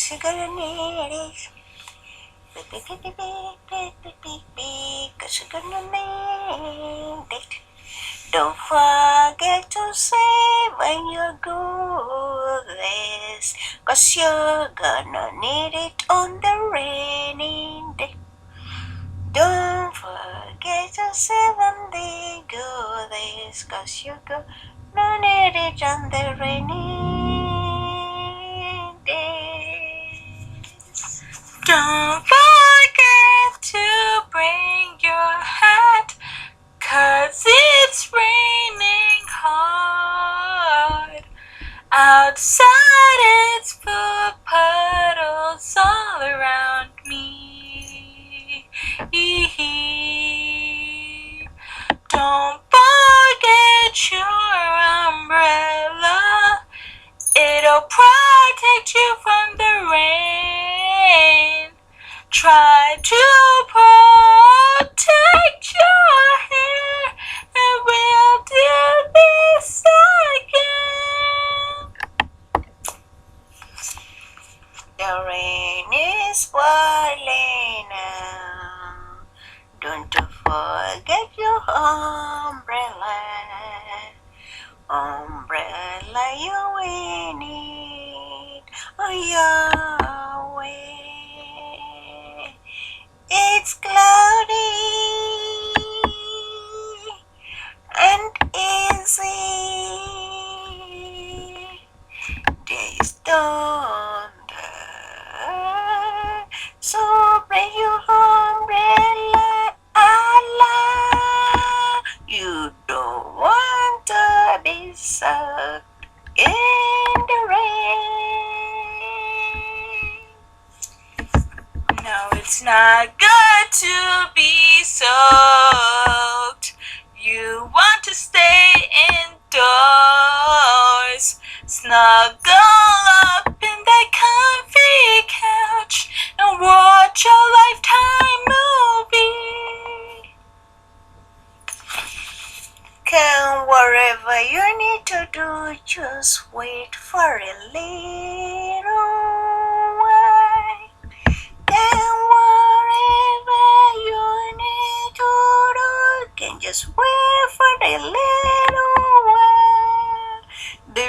'cause you're gonna need it. 'Cause you're gonna need it. Don't forget to say when you're good this, 'cause you're gonna need it on the rainy day. Don't forget to say when they do this, 'cause you're gonna need it on the rainy days. Don't forget to bring your hat, 'cause it's raining hard. Outside it's full of puddles all around me. Don't forget your umbrella, it'll protect you from the rain. Try to protect your hair, and we'll do this again. The rain is falling now. Don't forget your umbrella. Umbrella, you need on your way. It's cloudy and easy. Days thunder, so bring your umbrella. Allah, you don't want to be soaked in the rain. No, it's not good to be soaked. You want to stay indoors. Snuggle up in that comfy couch and watch a Lifetime movie. Can whatever you need to do, just wait for a little while. Can whatever you need to do, can just wait for a little while. The